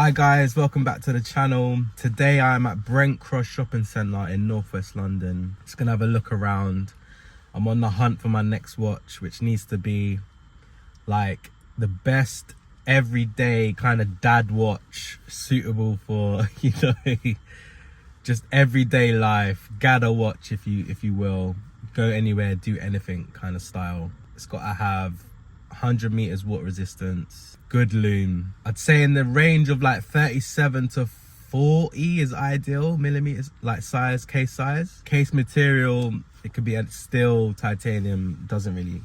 Hi guys, welcome back to the channel. Today I'm at Brent Cross Shopping Centre in northwest London. Just gonna have a look around. I'm on the hunt for my next watch, which needs to be like the best everyday kind of dad watch, suitable for, you know, just everyday life. GADA watch, if you will. Go anywhere, do anything kind of style. It's got to have 100 meters water resistance, good lume. I'd say in the range of like 37 to 40 is ideal millimeters, like size, case size. Case material, it could be steel, titanium, doesn't really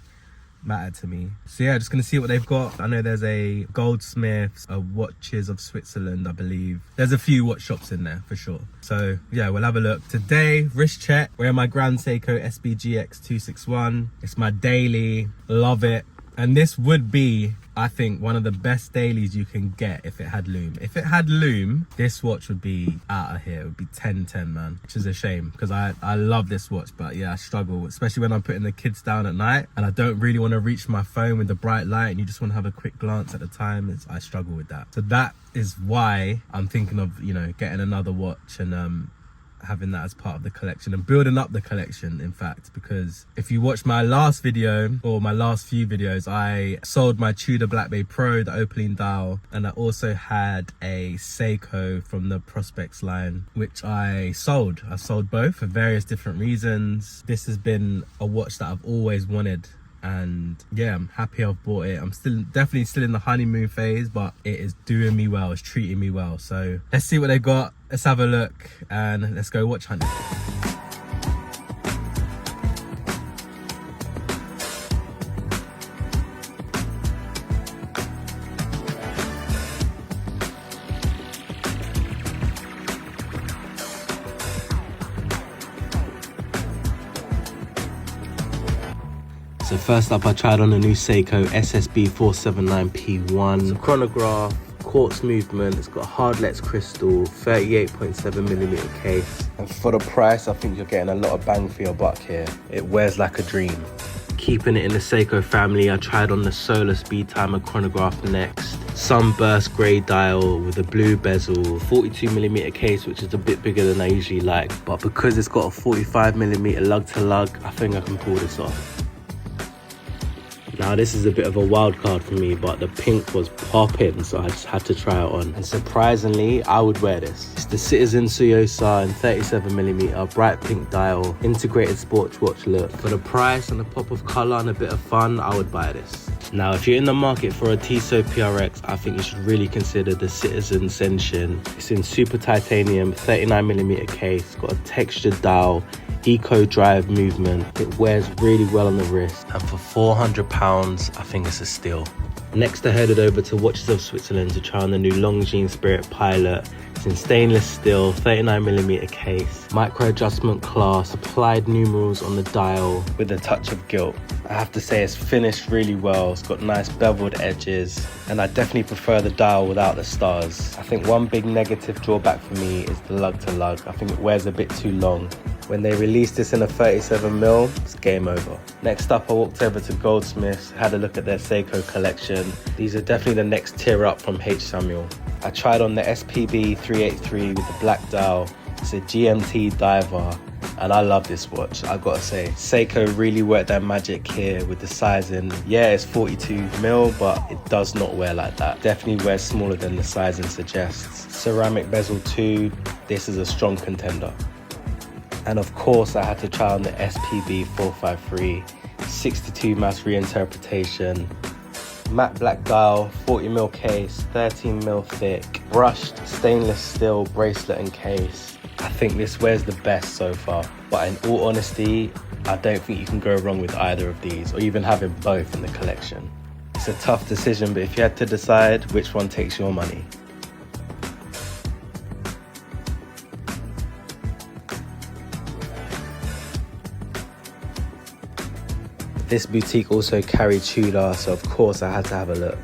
matter to me. So yeah, just gonna see what they've got. I know there's a Goldsmiths, Watches of Switzerland, I believe. There's a few watch shops in there for sure. So yeah, we'll have a look. Today, wrist check. Wearing my Grand Seiko SBGX 261. It's my daily, love it. And this would be, I think, one of the best dailies you can get if it had lume. If it had lume, this watch would be out of here. It would be 10-10, man, which is a shame because I love this watch, but yeah, I struggle, especially when I'm putting the kids down at night and I don't really want to reach my phone with the bright light and you just want to have a quick glance at the time. I struggle with that. So that is why I'm thinking of, you know, getting another watch and having that as part of the collection and building up the collection, in fact, because if you watch my last video or my last few videos, I sold my Tudor Black Bay Pro, the opaline dial, and I also had a Seiko from the Prospects line, which I sold both for various different reasons. This has been a watch that I've always wanted, and yeah, I'm happy I've bought it. I'm definitely still in the honeymoon phase, but it is doing me well, it's treating me well. So let's see what they got, let's have a look and let's go watch hunting. So first up, I tried on the new Seiko SSB 479P1. It's a chronograph, quartz movement, it's got hardlex crystal, 38.7mm case. And for the price, I think you're getting a lot of bang for your buck here. It wears like a dream. Keeping it in the Seiko family, I tried on the Solar Speed Timer chronograph next. Sunburst grey dial with a blue bezel, 42mm case, which is a bit bigger than I usually like. But because it's got a 45mm lug to lug, I think I can pull this off. Now this is a bit of a wild card for me, but the pink was popping, so I just had to try it on. And surprisingly, I would wear this. It's the Citizen Suyosa in 37mm, bright pink dial, integrated sports watch look. For the price and a pop of colour and a bit of fun, I would buy this. Now, if you're in the market for a Tissot PRX, I think you should really consider the Citizen Senshin. It's in super titanium, 39mm case, got a textured dial, eco drive movement. It wears really well on the wrist, and for £400 I think it's a steal. Next I headed over to Watches of Switzerland to try on the new Longines Spirit Pilot. It's in stainless steel, 39mm case, micro adjustment class, applied numerals on the dial with a touch of gilt. I have to say it's finished really well, it's got nice beveled edges, and I definitely prefer the dial without the stars. I think one big negative drawback for me is the lug to lug. I think it wears a bit too long. When they released this in a 37mm, it's game over. Next up, I walked over to Goldsmiths, had a look at their Seiko collection. These are definitely the next tier up from H. Samuel. I tried on the SPB 383 with the black dial. It's a GMT diver, and I love this watch, I gotta say. Seiko really worked their magic here with the sizing. Yeah, it's 42mm, but it does not wear like that. Definitely wears smaller than the sizing suggests. Ceramic bezel too, this is a strong contender. And of course, I had to try on the SPB 453, 62 mass reinterpretation, matte black dial, 40mm case, 13mm thick, brushed stainless steel bracelet and case. I think this wears the best so far, but in all honesty, I don't think you can go wrong with either of these, or even having both in the collection. It's a tough decision, but if you had to decide, which one takes your money? This boutique also carried Tudor, so of course I had to have a look.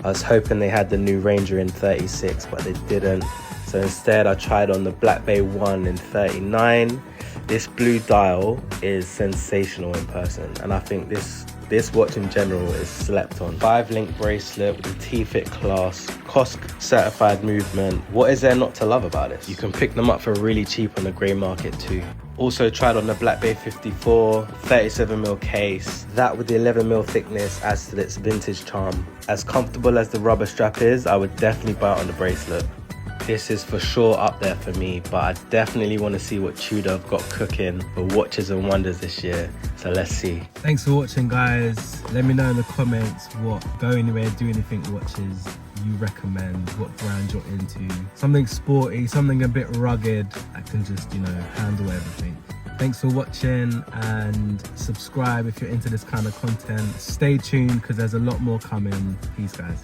I was hoping they had the new Ranger in 36, but they didn't. So instead I tried on the Black Bay 1 in 39. This blue dial is sensational in person, and I think this This watch in general is slept on. 5-link bracelet with the T-Fit clasp, COSC certified movement. What is there not to love about this? You can pick them up for really cheap on the grey market too. Also tried on the Black Bay 54, 37mm case. That with the 11mm thickness adds to its vintage charm. As comfortable as the rubber strap is, I would definitely buy it on the bracelet. This is for sure up there for me, but I definitely want to see what Tudor have got cooking for watches and wonders this year. So let's see. Thanks for watching, guys. Let me know in the comments what go anywhere, do anything watches you recommend, what brand you're into. Something sporty, something a bit rugged that can just, you know, handle everything. Thanks for watching, and subscribe if you're into this kind of content. Stay tuned because there's a lot more coming. Peace, guys.